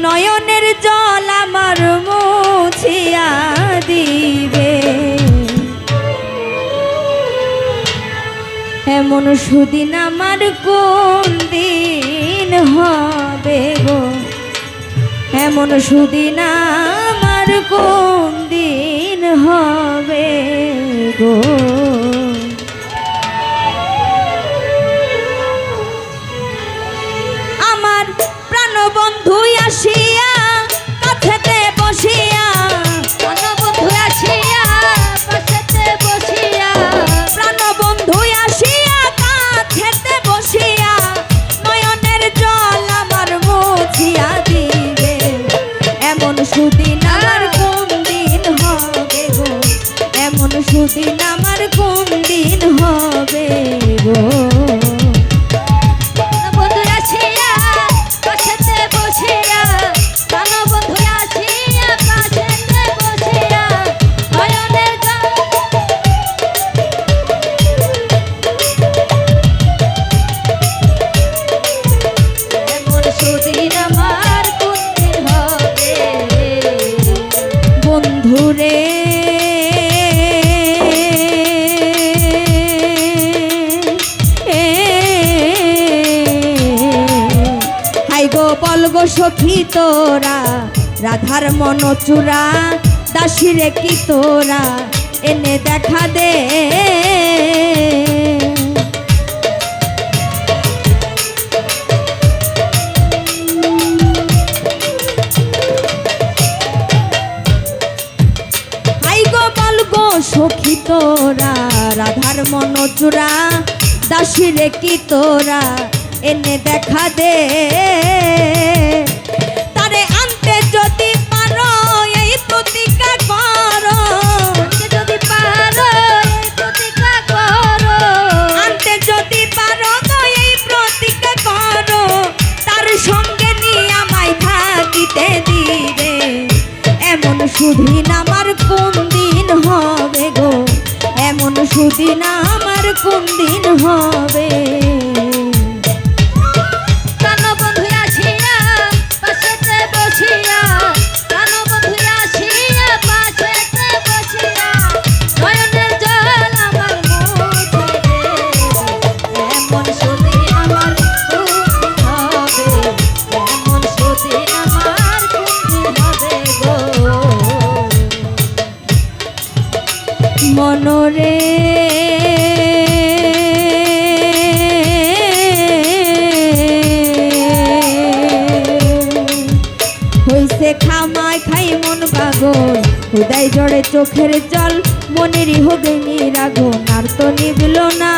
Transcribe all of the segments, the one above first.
নয়নের জল আমার মুছিয়া দিবে, এমন সুদিন আমার কোন দিন হবে গো, এমন সুদিন আমার কোন দিন হবে গো। আমার প্রাণবন্ধু আসিয়া কাছেতে বসিয়া, প্রাণবন্ধু আসিয়া কাছেতে বসিয়া, প্রাণবন্ধু আসিয়া কাছেতে বসিয়া নয়নের জল আমার মুছিয়া দিবে, এমন সুদিন আমার কোন দিন হবে গো, এমন সুদিন আমার কোন দিন হবে গো। বন্ধুরে হাই গো বল গো সখী তোরা, রাধার মনচূড়া দাসীরে কি তোরা এনে দেখা দে, সখী তোরা রাধার মনচূড়া দাসীরে কি তোরা এনে দেখা দে, তারে আনতে যদি পারো এই প্রতিজ্ঞা করো, যদি পারো এই প্রতিজ্ঞা করো, আনতে যদি পারো এই প্রতিজ্ঞা করো, তার সঙ্গে নিয়ে আমায় থাকিতে দিবে, এমন সুদিন আমার কোন দিন হবে গো, এমন সুদিন আমার কোন দিন হবে। প্রাণবন্ধু আসিয়া পাশেতে বসিয়া, প্রাণবন্ধু আসিয়া পাশেতে বসিয়া নয়নের জল আমার মুছে দে, এমন সুদিন আমার কোন দিন হবে, এমন সুদিন আমার কোন দিন হবে গো। মনরে হইছে খামায় খাই মন পাগল, হুদাই জড়ে চোখের জল, মনেরই হবে নিরাগুন আর তো নিবল না,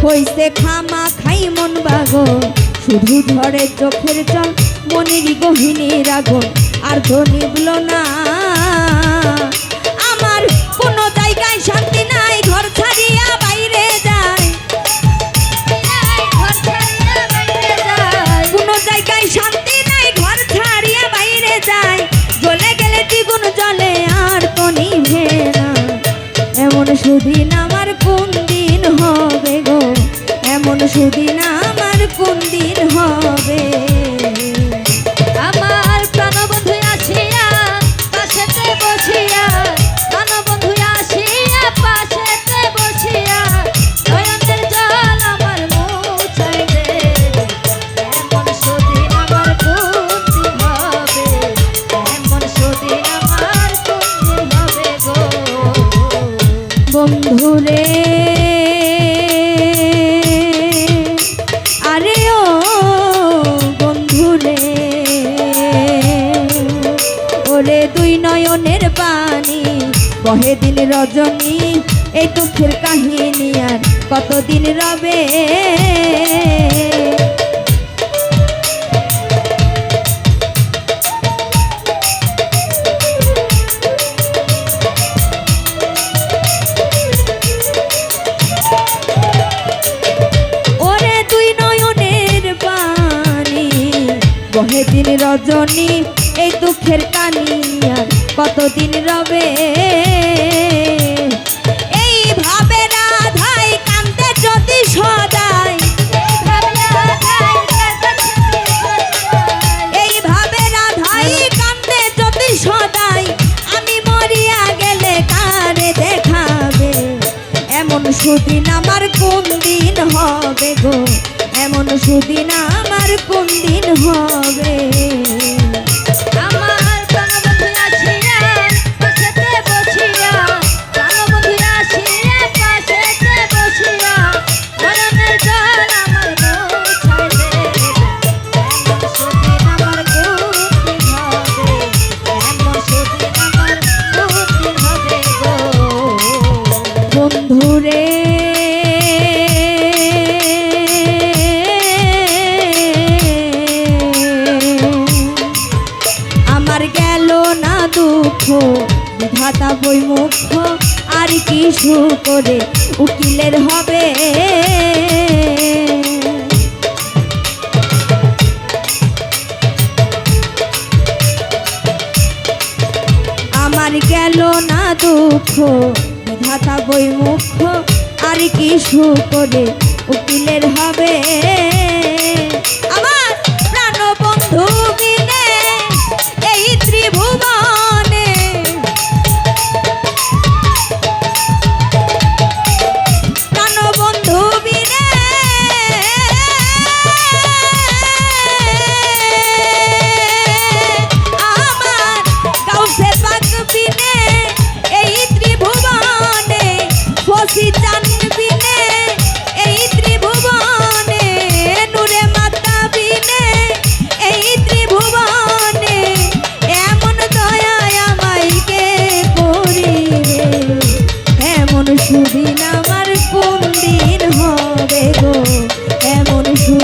হইছে খামা খাই মন বাগল, শুধু ঝরে চোখের জল, মনেরই গহিনীর আগুন আর তো নিবল না, আমার কোনো জায়গায় শান্তি নাই, ঘর ছাড়িয়া বাইরে যায়, কোনো জায়গায় শান্তি নাই, ঘর ছাড়িয়া বাইরে যায়, জ্বলে গেলে দ্বিগুণ জ্বলে আর তো নিভে না, এমন সুদিন আমার কোন দিন হবে গো, এমন সুদিন আমার কোন দিন হবে। আমার প্রাণবন্ধু আসিয়া পাশেতে বসিয়া, প্রাণবন্ধু আসিয়া পাশেতে বসিয়া নয়নের জল আমার মুছাই দে, এমন সুদিন আমার কোন দিন হবে, এমন সুদিন আমার কোন দিন হবে গো। বন্ধুরে আরে ও বন্ধুরে, ওরে দুই নয়নের পানি বহে দিন রজনী, এই দুঃখের কাহিনী আর কতদিন রবে, বহে দিন রজনী এই দুঃখের কানি আর কতদিন রবে। এইভাবে রাধাই কান্দে যদি সদাই, এইভাবে রাধাই কান্দে যদি সদাই, আমি মরিয়া গেলে কারে দেখাবে। এমন সুদিন আমার কোন দিন হবে গো, এমন সুদিন আমার কোন দিন হবে। আমার প্রাণবন্ধু আসিয়া পাশেতে বসিয়া, প্রাণবন্ধু আসিয়া পাশেতে বসিয়া, মরণের জল আমার মোছায় দেবে। এমন সুদিন আমার কোন দিন হবে, এমন সুদিন আমার কোন দিন হবে গো। বন্ধুরে আমার গেল না দুঃখ, বিধাতা বই মুখ আর কিছু করে উকিলের হবে। আমার গেল না দুঃখ, বিধাতা বই মুখ আর কিছু করে উকিলের হবে। আমার প্রাণ বন্ধু বিনে এই ত্রিভুবনে, প্রাণ বন্ধু বিনে আমার গাউসে পাক বিনে এই ত্রিভুবনে, ফসি চান বিনে এই ত্রিভুবনে, নূরে মাতা বিনে এই ত্রিভুবনে, এমন দয়া আমায় কে করিবে। এমন সুদিন আমার কোন দিন হবে গো, এমন সুদিন